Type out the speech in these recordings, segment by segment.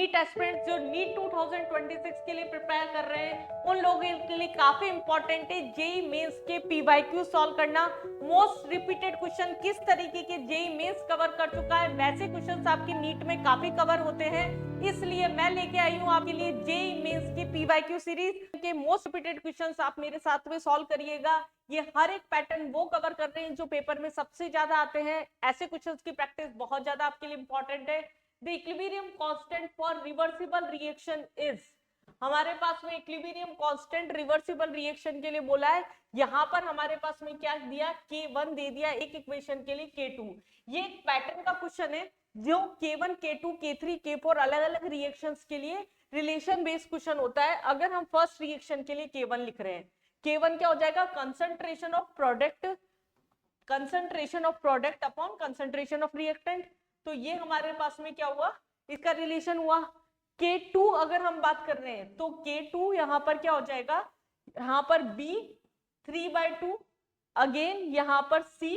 NEET aspirants जो NEET 2026 के लिए प्रिपेयर कर रहे हैं उन लोगों के लिए काफी इंपॉर्टेंट है जेई मेंस के पीवाईक्यू सॉल्व करना। मोस्ट रिपीटेड क्वेश्चन किस तरीके के जेई मेंस कवर कर चुका है, वैसे क्वेश्चंस आपके नीट में काफी कवर होते हैं, इसलिए मैं लेके आई हूँ आपके लिए जेई मेंस की पीवाईक्यू सीरीज के मोस्ट रिपीटेड क्वेश्चंस आप मेरे साथ में सॉल्व करिएगा। ये हर एक पैटर्न वो कवर कर रहे हैं जो पेपर में सबसे ज्यादा आते हैं। ऐसे क्वेश्चंस की प्रैक्टिस बहुत ज्यादा आपके लिए इंपॉर्टेंट है। The equilibrium constant for reversible reaction is, हमारे पास में इक्विलिब्रियम कांस्टेंट रिवर्सिबल रिएक्शन के लिए बोला है। यहां पर हमारे पास में क्या दिया, K1 दे दिया एक इक्वेशन के लिए K2। ये एक पैटर्न का क्वेश्चन है जो K1, K2, K3, K4 अलग अलग रिएक्शंस के लिए रिलेशन बेस्ड क्वेश्चन होता है। अगर हम फर्स्ट रिएक्शन के लिए K1 लिख रहे हैं, K1 क्या हो जाएगा, concentration of product upon concentration of reactant. तो ये हमारे पास में क्या हुआ, इसका रिलेशन हुआ। K2 अगर हम बात कर रहे हैं तो K2 यहां पर क्या हो जाएगा, यहां पर B 3/2, अगेन यहां पर C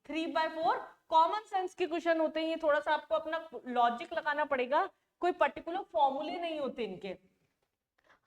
3/4। कॉमन सेंस के क्वेश्चन होते हैं, ये थोड़ा सा आपको अपना लॉजिक लगाना पड़ेगा, कोई पर्टिकुलर फॉर्मूले नहीं होते इनके।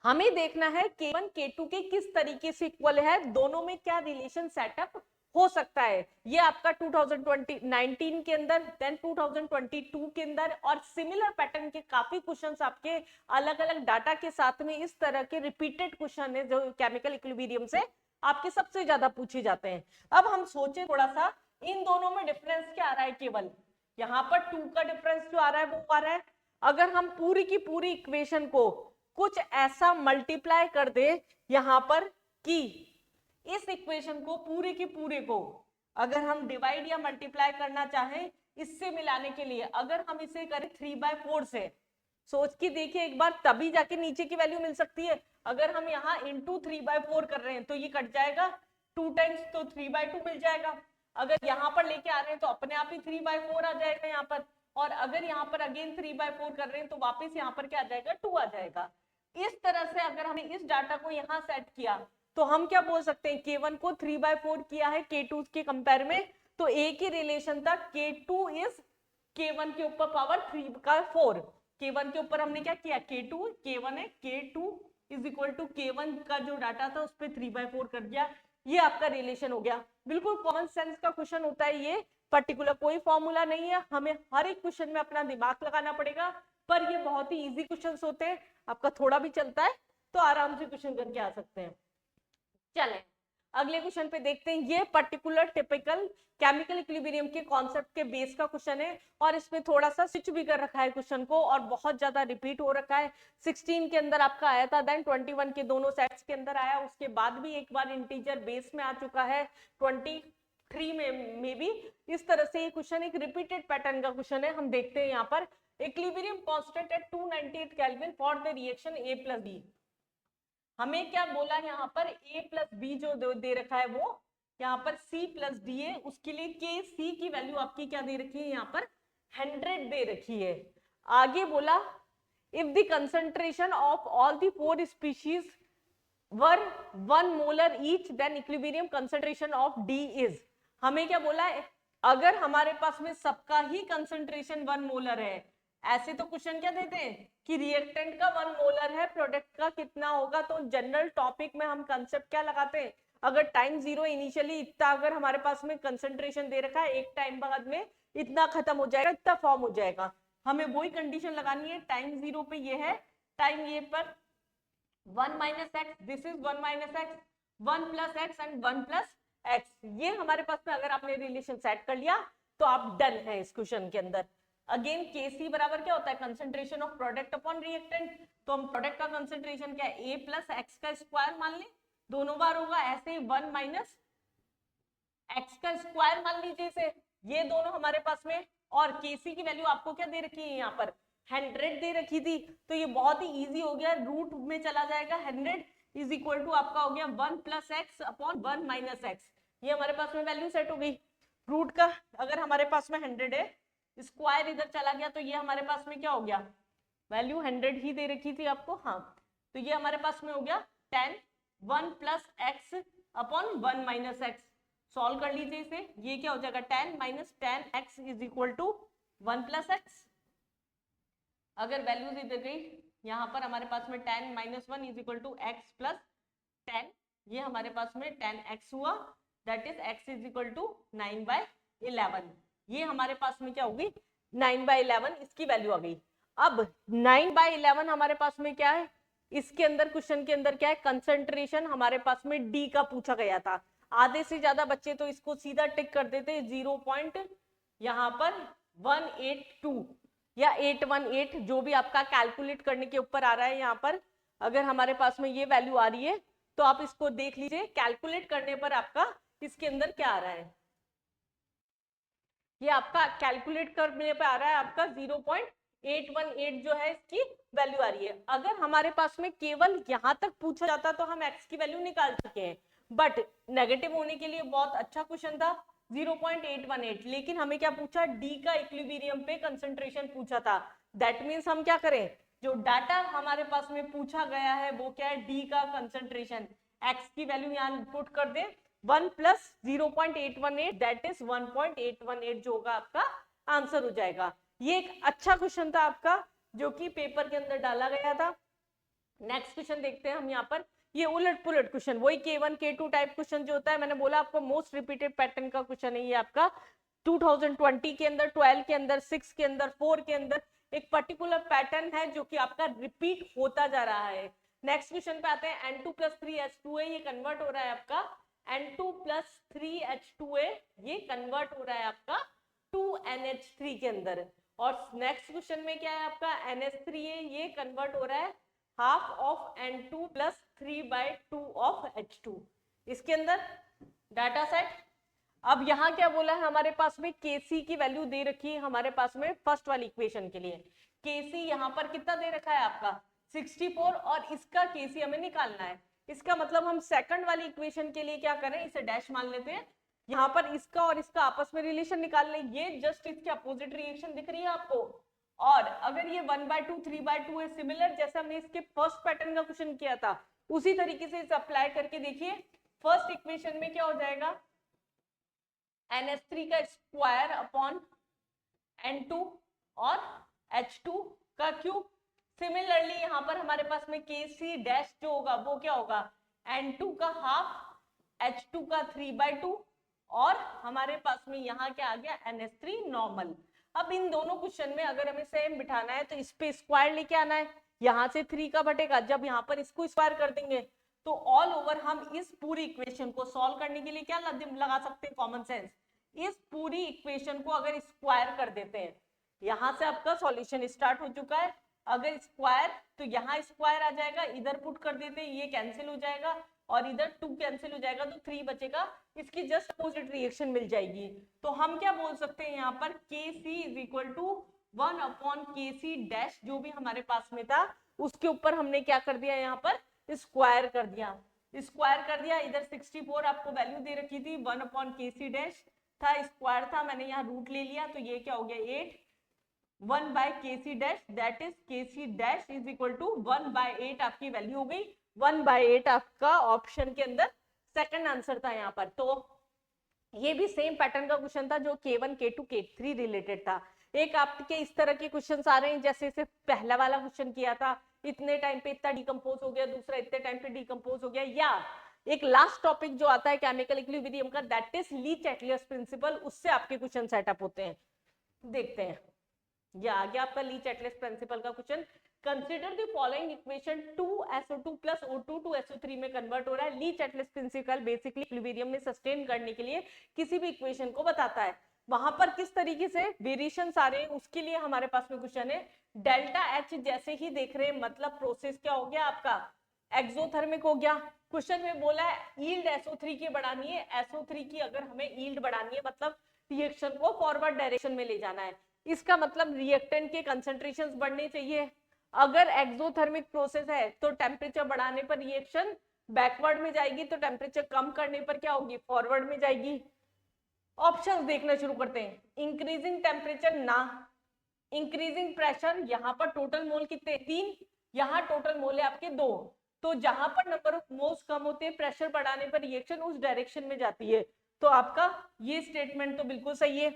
हमें देखना है K1 K2 के किस तरीके से इक्वल है, दोनों में क्या रिलेशन सेटअप हो सकता है। ये आपका 2019 के अंदर, देन 2022 के अंदर और सिमिलर पैटर्न के काफी क्वेश्चंस आपके अलग अलग डाटा के साथ में इस तरह के रिपीटेड क्वेश्चन है जो केमिकल इक्विलिब्रियम से आपके सबसे ज्यादा पूछे जाते हैं। अब हम सोचे थोड़ा सा, इन दोनों में डिफरेंस क्या आ रहा है, केवल यहाँ पर 2 का डिफरेंस जो आ रहा है वो आ रहा है। अगर हम पूरी की पूरी इक्वेशन को कुछ ऐसा मल्टीप्लाई कर दे यहां पर कि इस इक्वेशन को पूरे के पूरे को अगर हम डिवाइड या मल्टीप्लाई करना चाहें इससे मिलाने के लिए, अगर हम इसे करें 3/4 से, सोच के देखिए एक बार, तभी जाके नीचे की वैल्यू मिल सकती है। अगर हम यहाँ इंटू 3/4 कर रहे हैं तो ये कट जाएगा 2 टाइम्स, तो 3/2 मिल जाएगा। अगर यहाँ पर लेके आ रहे हैं तो अपने आप ही 3/4 आ जाएगा यहाँ पर, और अगर यहाँ पर अगेन 3/4 कर रहे हैं तो वापस यहाँ पर क्या आ जाएगा, 2 आ जाएगा। इस तरह से अगर हमने इस डाटा को यहाँ सेट किया तो हम क्या बोल सकते हैं, K1 को 3/4 किया है K2 के कंपेयर में, तो एक ही रिलेशन था, K2 इज K1 के ऊपर पावर 3 का 4। K1 के ऊपर हमने क्या किया, K2 K1 है, K2 is equal to K1 का जो डाटा था उस पर 3/4 कर दिया, ये आपका रिलेशन हो गया। बिल्कुल कॉमन सेंस का क्वेश्चन होता है ये, पर्टिकुलर कोई फॉर्मूला नहीं है, हमें हर एक क्वेश्चन में अपना दिमाग लगाना पड़ेगा, पर ये बहुत ही इजी क्वेश्चंस होते हैं। आपका थोड़ा भी चलता है तो आराम से क्वेश्चन करके आ सकते हैं। चलें अगले क्वेश्चन पे देखते हैं। ये पर्टिकुलर टिपिकल केमिकल इक्विलिब्रियम के कॉन्सेप्ट के बेस का क्वेश्चन है और इसमें थोड़ा सा स्विच भी कर रखा है क्वेश्चन को और बहुत ज्यादा रिपीट हो रखा है। 16 के अंदर आपका आया था, देन 21 के दोनों सेट्स के अंदर आया, उसके बाद भी एक बार इंटीजर बेस में आ चुका है 23 में भी। इस तरह से ये क्वेश्चन एक रिपीटेड पैटर्न का क्वेश्चन है। हम देखते हैं यहाँ पर, equilibrium constant eight 298 kelvin for the reaction A plus B। हमें क्या बोला यहाँ पर, A प्लस बी जो दे रखा है वो यहाँ पर C प्लस डी है, उसके लिए Kc की वैल्यू आपकी क्या दे रखी है, यहाँ पर 100 दे रखी है। आगे बोला, if the concentration of all the 4 species were 1 molar each then equilibrium concentration of D is. हमें क्या बोला है, अगर हमारे पास में सबका ही कंसंट्रेशन 1 मोलर है, ऐसे तो क्वेश्चन क्या देते हैं कि रिएक्टेंट का 1 मोलर है, प्रोडक्ट का कितना होगा, तो जनरल टॉपिक में हम कंसेप्ट क्या लगाते हैं, अगर टाइम 0 इनिशियली इतना अगर हमारे पास में कंसंट्रेशन दे रखा है, एक टाइम बाद में इतना खत्म हो जाएगा, इतना फॉर्म हो जाएगा, हमें वही कंडीशन लगानी है। टाइम 0 पे ये है, टाइम ये पर 1 minus x, this is 1 minus x, 1 plus x and 1 plus x. ये हमारे पास में अगर आपने रिलेशन सेट कर लिया तो आप डन है इस क्वेश्चन के अंदर। अगेन Kc बराबर क्या होता है, concentration of product upon reactant, तो हम प्रोडक्ट का कंसंट्रेशन क्या है, A प्लस एक्स का स्क्वायर मान ले, दोनों बार होगा, ऐसे 1 माइनस एक्स का स्क्वायर मान लीजिए इसे, ये दोनों हमारे पास में, और Kc की वैल्यू आपको क्या दे रखी है, यहाँ पर 100 दे रखी थी, तो ये बहुत ही इजी हो गया, रूट में चला जाएगा, 100 इज इक्वल टू आपका हो गया 1 plus x upon 1 minus x. ये हमारे पास में वैल्यू सेट हो गई। रूट का अगर हमारे पास में 100 है, स्क्वायर इधर चला गया, तो ये हमारे पास में क्या हो गया, वैल्यू 100 ही दे रखी थी आपको, हाँ, तो ये हमारे पास में हो गया 10 1 plus x upon 1 minus x. Solve कर लीजिए इसे, ये क्या हो जाएगा 10 minus 10 x is equal to 1 plus x. अगर वैल्यूज इधर गई, यहाँ पर हमारे पास में 10 - 1 is equal to x plus 10, ये हमारे पास में 10x हुआ, that is x is equal to 9/11। ये हमारे पास में क्या होगी 9/11, इसकी वैल्यू आ गई। अब 9/11 हमारे पास में क्या है, इसके अंदर क्वेश्चन के अंदर क्या है, कंसंट्रेशन हमारे पास में डी का पूछा गया था। आधे से ज्यादा बच्चे तो इसको सीधा टिक कर देते 0 पॉइंट यहाँ पर 182 या 818, जो भी आपका कैलकुलेट करने के ऊपर आ रहा है। यहाँ पर अगर हमारे पास में ये वैल्यू आ रही है तो आप इसको देख लीजिए, कैलकुलेट करने पर आपका इसके अंदर क्या आ रहा है, ये आपका कैलकुलेट करने पर आ रहा है आपका 0.818 जो है इसकी वैल्यू आ रही है। अगर हमारे पास में केवल यहां तक पूछा जाता तो हम x की वैल्यू निकाल चुके हैं, बट नेगेटिव होने के लिए बहुत अच्छा क्वेश्चन था 0.818, लेकिन हमें क्या पूछा, डी का इक्विलिब्रियम पे कंसंट्रेशन पूछा था। दैट मीन्स हम क्या करें, जो डाटा हमारे पास में पूछा गया है वो क्या है, डी का कंसंट्रेशन, x की वैल्यू यहाँ पुट कर दे 1 प्लस 0.818, दैट इज 1.818 जो होगा आपका आंसर हो जाएगा। ये एक अच्छा क्वेश्चन था आपका जो कि पेपर के अंदर डाला गया था। नेक्स्ट क्वेश्चन देखते हैं हम यहाँ पर, ये उलट पुलट क्वेश्चन, वही K1 K2 टाइप क्वेश्चन जो होता है, मैंने बोला आपको मोस्ट रिपीटेड पैटर्न का क्वेश्चन है ये आपका 2020 के अंदर, 12 के अंदर, 6 के अंदर, 4 के अंदर एक पर्टिकुलर पैटर्न है जो कि आपका रिपीट होता जा रहा है। नेक्स्ट क्वेश्चन पे आते हैं, N2 + 3H2A ये कन्वर्ट हो रहा है आपका N2 + 3H2A, ये कन्वर्ट हो रहा है आपका 2NH3 के अंदर। और नेक्स्ट क्वेश्चन में क्या है आपका NH3A, ये कन्वर्ट हो रहा है half of N2 + 3/2 of H2। इसके अंदर डाटा सेट, अब यहाँ क्या बोला है हमारे पास में, Kc की वैल्यू दे रखी है हमारे पास में फर्स्ट वाली इक्वेशन के लिए। Kc यहाँ पर कितना दे रखा है आपका 64, और इसका Kc हमें निकालना है। इसका मतलब हम सेकंड वाली इक्वेशन के लिए क्या करें, इसे डैश मान लेते हैं, यहाँ पर इसका और इसका आपस में रिलेशन निकाल लें। ये जस्ट इसकी अपोजिट रिएक्शन दिख रही है आपको, और अगर ये 1/2 3/2 है, सिमिलर जैसे हमने इसके फर्स्ट पैटर्न का क्वेश्चन किया था उसी तरीके से इसे अप्लाई करके देखिए। फर्स्ट इक्वेशन में क्या हो जाएगा, NH3 का स्क्वायर अपॉन N2 और H2 का क्यूब। सिमिलरली यहाँ पर हमारे पास में Kc डैश जो होगा वो क्या होगा, N2 का हाफ, H2 का 3/2, और हमारे पास में यहाँ क्या आ गया NH3 नॉर्मल। अब इन दोनों क्वेश्चन में अगर हमें सेम बिठाना है तो इस पे स्क्वायर लेके आना है, यहाँ से 3 का बटेगा, जब यहाँ पर इसको स्क्वायर कर देंगे तो ऑल ओवर हम इस पूरी इक्वेशन को सॉल्व करने के लिए क्या लगा सकते हैं, कॉमन सेंस। इस पूरी इक्वेशन को अगर स्क्वायर कर देते हैं, यहां से आपका सॉल्यूशन स्टार्ट हो चुका है। अगर स्क्वायर तो यहाँ स्क्वायर आ जाएगा, इधर पुट कर देते हैं, ये कैंसिल हो जाएगा और इधर 2 कैंसिल हो जाएगा तो 3 बचेगा, इसकी जस्ट अपोजिट रिएक्शन मिल जाएगी। तो हम क्या बोल सकते हैं यहाँ पर, Kc = 1/Kc डैश, जो भी हमारे पास में था उसके ऊपर हमने क्या कर दिया, यहाँ पर स्क्वायर कर दिया। स्क्वायर कर दिया, इधर 64 आपको वैल्यू दे रखी थी, 1/Kc डैश था, स्क्वायर था, मैंने यहाँ रूट ले लिया तो ये क्या हो गया 8, 1/Kc dash, that is Kc dash is equal to 1/8 आपकी वैल्यू हो गई। 1/8 आपका ऑप्शन के अंदर सेकंड आंसर था यहाँ पर। तो ये भी सेम पैटर्न का क्वेश्चन था जो K1 K2 K3 रिलेटेड था। एक आपके इस तरह के क्वेश्चंस आ रहे हैं जैसे से पहला वाला क्वेश्चन किया था, इतने टाइम पे इतना डिकम्पोज हो गया, दूसरा इतने टाइम पे डिकम्पोज हो गया, या एक लास्ट टॉपिक जो आता है केमिकल इक्विलिब्रियम का, दैट इज ली-चैटलियस प्रिंसिपल, उससे आपके क्वेश्चन सेटअप होते हैं। देखते हैं, ये आ गया आपका ली-चैटलियस प्रिंसिपल का question. Consider the following equation 2SO2 + O2 to SO3 में कन्वर्ट हो रहा है। ली-चैटलियस प्रिंसिपल बेसिकली इक्विलिब्रियम में सस्टेन करने के लिए किसी भी इक्वेशन को बताता है, वहां पर किस तरीके से वेरिएशंस आ रहे हैं उसके लिए हमारे पास में क्वेश्चन है। डेल्टा H जैसे ही देख रहे हैं मतलब प्रोसेस क्या हो गया आपका, एक्सोथर्मिक हो गया। क्वेश्चन में बोला है यील्ड SO3 की बढ़ानी है, SO3 की अगर हमें यील्ड बढ़ानी है मतलब रिएक्शन को फॉरवर्ड डायरेक्शन में ले जाना है, इसका मतलब रिएक्टेंट के कंसंट्रेशंस बढ़ने चाहिए। अगर एक्सोथर्मिक प्रोसेस है तो टेम्परेचर बढ़ाने पर रिएक्शन बैकवर्ड में जाएगी, तो टेम्परेचर कम करने पर क्या होगी, फॉरवर्ड में जाएगी। ऑप्शंस देखना शुरू करते हैं, इंक्रीजिंग टेम्परेचर ना, इंक्रीजिंग प्रेशर, यहाँ पर टोटल मोल कितने 3, यहाँ टोटल मोल है आपके 2, तो जहां पर नंबर ऑफ मोल्स कम होते हैं प्रेशर बढ़ाने पर रिएक्शन उस डायरेक्शन में जाती है। तो आपका ये स्टेटमेंट तो बिल्कुल सही है।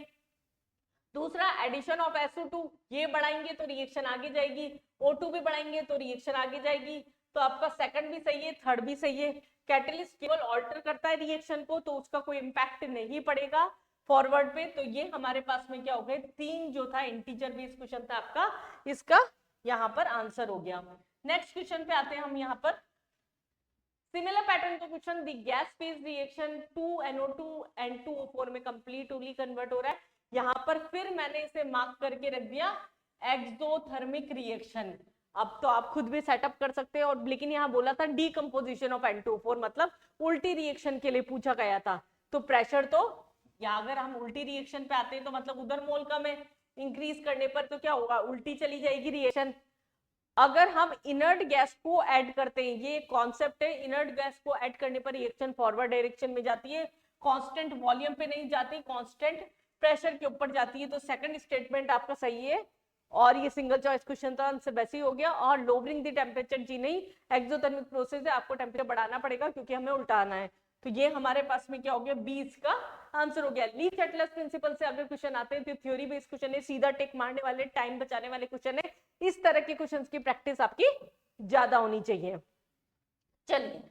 दूसरा एडिशन ऑफ SO2, ये बढ़ाएंगे तो रिएक्शन आगे जाएगी, O2 भी बढ़ाएंगे तो रिएक्शन आगे जाएगी। तो आपका सेकंड भी सही है, थर्ड भी सही है। कैटलिस्ट केवल ऑल्टर करता है रिएक्शन को, तो उसका कोई इंपैक्ट नहीं पड़ेगा फॉरवर्ड पे। तो ये हमारे पास में क्या हो गए, 3 जो था इंटीजर बेस्ड क्वेश्चन था आपका, इसका यहाँ पर आंसर हो गया। नेक्स्ट क्वेश्चन पे आते हैं हम यहाँ पर। सिमिलर पैटर्न का question, the gas phase reaction 2NO2 and 2O4 में कंप्लीटली कन्वर्ट हो रहा है। यहाँ पर फिर मैंने इसे मार्क करके रख दिया एक्सोथर्मिक रिएक्शन। अब तो आप खुद भी सेटअप कर सकते हैं, और लेकिन यहाँ बोला था डीकम्पोजिशन ऑफ N2O4, मतलब उल्टी रिएक्शन के लिए पूछा गया था। तो प्रेशर तो, या अगर हम उल्टी रिएक्शन पे आते हैं तो मतलब उधर मोल कम है, इंक्रीज करने पर तो क्या होगा, उल्टी चली जाएगी रिएक्शन। अगर हम इनर्ट गैस को ऐड करते हैं, ये कॉन्सेप्ट है, इनर्ट गैस को ऐड करने पर रिएक्शन फॉरवर्ड डायरेक्शन में जाती है, कांस्टेंट वॉल्यूम पे नहीं जाती, कांस्टेंट प्रेशर के ऊपर जाती है। तो सेकंड स्टेटमेंट आपका सही है, और ये सिंगल चॉइस क्वेश्चन था, आंसर वैसे ही हो गया। और लोअरिंग द टेम्परेचर जी नहीं, एक्सोथर्मिक प्रोसेस है, आपको टेम्परेचर बढ़ाना पड़ेगा क्योंकि हमें उल्टाना है। तो ये हमारे पास में क्या हो गया, 20 का आंसर हो गया। ली चैटलर्स प्रिंसिपल से अगर क्वेश्चन आते हैं तो थ्योरी बेस्ड क्वेश्चन है, सीधा टिक मारने वाले, टाइम बचाने वाले क्वेश्चन है। इस तरह के क्वेश्चंस की प्रैक्टिस आपकी ज्यादा होनी चाहिए। चलिए,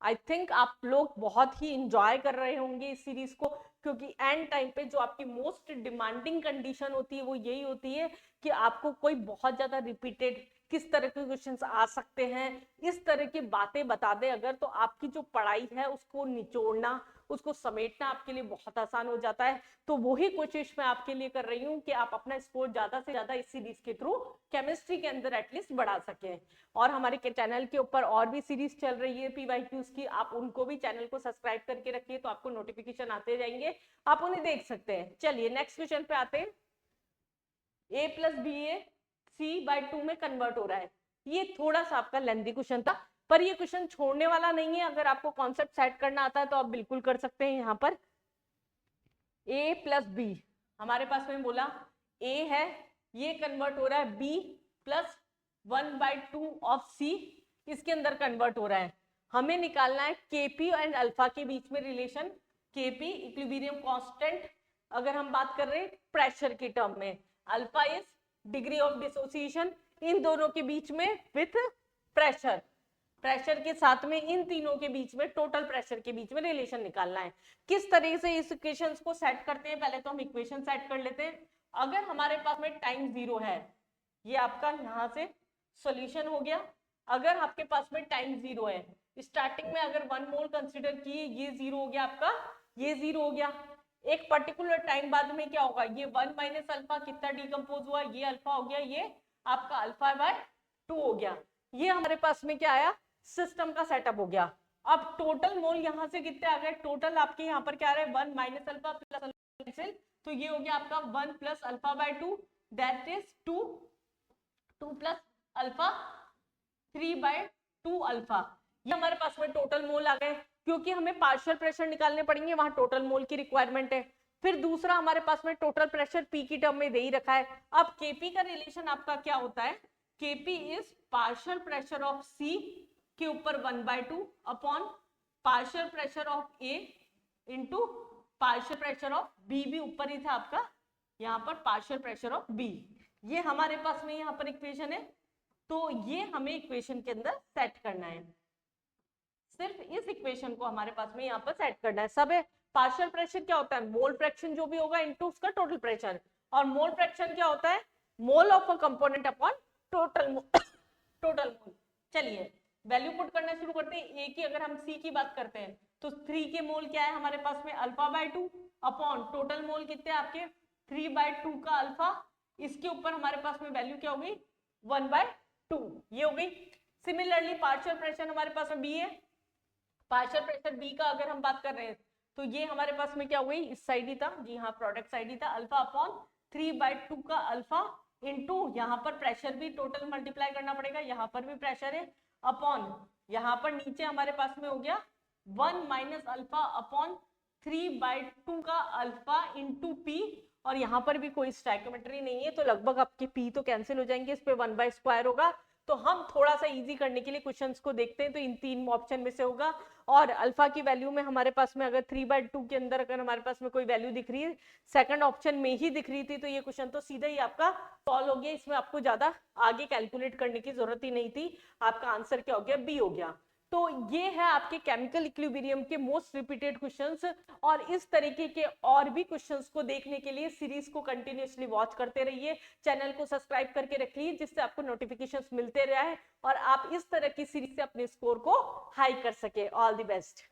आई थिंक आप लोग बहुत ही इंजॉय कर रहे होंगे इस सीरीज को, क्योंकि एंड टाइम पे जो आपकी मोस्ट डिमांडिंग कंडीशन होती है वो यही होती है कि आपको कोई बहुत ज्यादा रिपीटेड किस तरह के क्वेश्चंस आ सकते हैं, इस तरह की बातें बता दे अगर, तो आपकी जो पढ़ाई है उसको निचोड़ना, उसको समेटना आपके लिए बहुत आसान हो जाता है। तो वही कोशिश मैं आपके लिए कर रही हूँ कि आप अपना स्कोर ज्यादा से ज्यादा इस सीरीज के थ्रू केमिस्ट्री के अंदर एटलीस्ट बढ़ा सकें। और हमारे चैनल के ऊपर और भी सीरीज चल रही है PYQs की, आप उनको भी चैनल को सब्सक्राइब करके रखिए, तो आपको नोटिफिकेशन आते जाएंगे, आप उन्हें देख सकते हैं। चलिए नेक्स्ट क्वेश्चन पे आते हैं। A + BA C/2 में कन्वर्ट हो रहा है। ये थोड़ा सा आपका लेंथी क्वेश्चन था, पर ये क्वेश्चन छोड़ने वाला नहीं है। अगर आपको कॉन्सेप्ट सेट करना आता है तो आप बिल्कुल कर सकते हैं। यहाँ पर A + B, हमारे पास में बोला A है, ये कन्वर्ट हो रहा है B + 1/2 ऑफ C, इसके अंदर कन्वर्ट हो रहा है। हमें निकालना है Kp एंड अल्फा के बीच में रिलेशन। Kp इक्विलिब्रियम कांस्टेंट, अगर हम बात कर रहे हैं प्रेशर के टर्म में, alpha is degree of dissociation in दोनों के बीच में विथ प्रेशर, प्रेशर के साथ में इन तीनों के बीच में, टोटल प्रेशर के बीच में रिलेशन निकालना है। किस तरीके से इस इक्वेशंस को सेट करते हैं, पहले तो हम इक्वेशन सेट कर लेते हैं। अगर हमारे पास में टाइम 0 है, ये आपका यहाँ से सॉल्यूशन हो गया। अगर आपके पास में टाइम 0 है, स्टार्टिंग में अगर 1 मोल कंसीडर किए, ये 0 हो गया आपका, ये 0 हो गया। एक पर्टिकुलर टाइम बाद में क्या होगा, ये 1 - अल्फा कितना डिकम्पोज हुआ, ये अल्फा हो गया, ये आपका अल्फा/2 हो गया। ये हमारे पास में क्या आया, सिस्टम का सेटअप हो गया। अब टोटल मोल यहाँ से कितने आ गए, टोटल आपके यहाँ पर क्या आ रहा है, 1 - अल्फा प्लस अल्फा, तो ये हो गया आपका 1 + अल्फा/2, दैट इज 2 + अल्फा 3/2 अल्फा। ये हमारे पास में टोटल मोल आ गए, क्योंकि हमें पार्शियल प्रेशर निकालने पड़ेंगे, वहां टोटल मोल की रिक्वायरमेंट है। फिर दूसरा हमारे पास में टोटल प्रेशर P की टर्म में दे ही रखा है। अब Kp का रिलेशन आपका क्या होता है, Kp is partial pressure of C के ऊपर 1/2 upon partial pressure of A into partial pressure of B, भी ऊपर ही था आपका, यहाँ पर पार्शियल प्रेशर ऑफ B। ये हमारे पास में यहाँ पर इक्वेशन है, तो ये हमें इक्वेशन के अंदर सेट करना है। सिर्फ इस इक्वेशन को हमारे पास में यहाँ पर सेट करना है। सब है। पार्शियल प्रेशर क्या होता है, मोल फ्रैक्शन जो भी होगा इनटू उसका टोटल प्रेशर, और मोल फ्रैक्शन क्या होता है, mole of a component upon total mole. चलिए वैल्यू पुट करना शुरू करते हैं। ए की अगर हम C की बात करते हैं तो 3 के मोल क्या है हमारे पास में, अल्फा/2 अपॉन टोटल मोल कितने आपके 3/2 का अल्फा, इसके ऊपर हमारे पास में वैल्यू क्या होगी 1/2, ये हो गई। सिमिलरली पार्शियल प्रेशर हमारे पास में B है, पार्शियल प्रेशर B का अगर हम बात कर रहे हैं तो ये हमारे पास में क्या हो गई, इस साइड ही था, जी हाँ प्रोडक्ट साइड ही था, अल्फा अपॉन 3/2 का अल्फा इंटू यहाँ पर प्रेशर भी टोटल मल्टीप्लाई करना पड़ेगा, यहाँ पर भी प्रेशर है, अपॉन यहाँ पर नीचे हमारे पास में हो गया 1 - अल्फा अपॉन 3/2 का अल्फा इंटू P, और यहाँ पर भी कोई स्टैइकोमेट्री नहीं है, तो लगभग आपके P तो कैंसिल हो जाएंगे, इस पे 1/2 होगा, तो तो हम थोड़ा सा इजी करने के लिए क्वेश्चंस को देखते हैं, तो इन 3 ऑप्शन में से होगा। और अल्फा की वैल्यू में हमारे पास में अगर 3/2 के अंदर अगर हमारे पास में कोई वैल्यू दिख रही है, सेकंड ऑप्शन में ही दिख रही थी, तो ये क्वेश्चन तो सीधा ही आपका सॉल्व हो गया, इसमें आपको ज्यादा आगे कैलकुलेट करने की जरूरत ही नहीं थी, आपका आंसर क्या हो गया, बी हो गया। तो ये है आपके केमिकल इक्विलिब्रियम के मोस्ट रिपीटेड क्वेश्चंस। और इस तरीके के और भी क्वेश्चंस को देखने के लिए सीरीज को कंटिन्यूअसली वॉच करते रहिए, चैनल को सब्सक्राइब करके रखिए, जिससे आपको नोटिफिकेशंस मिलते रहे और आप इस तरह की सीरीज से अपने स्कोर को हाई कर सके। All the best.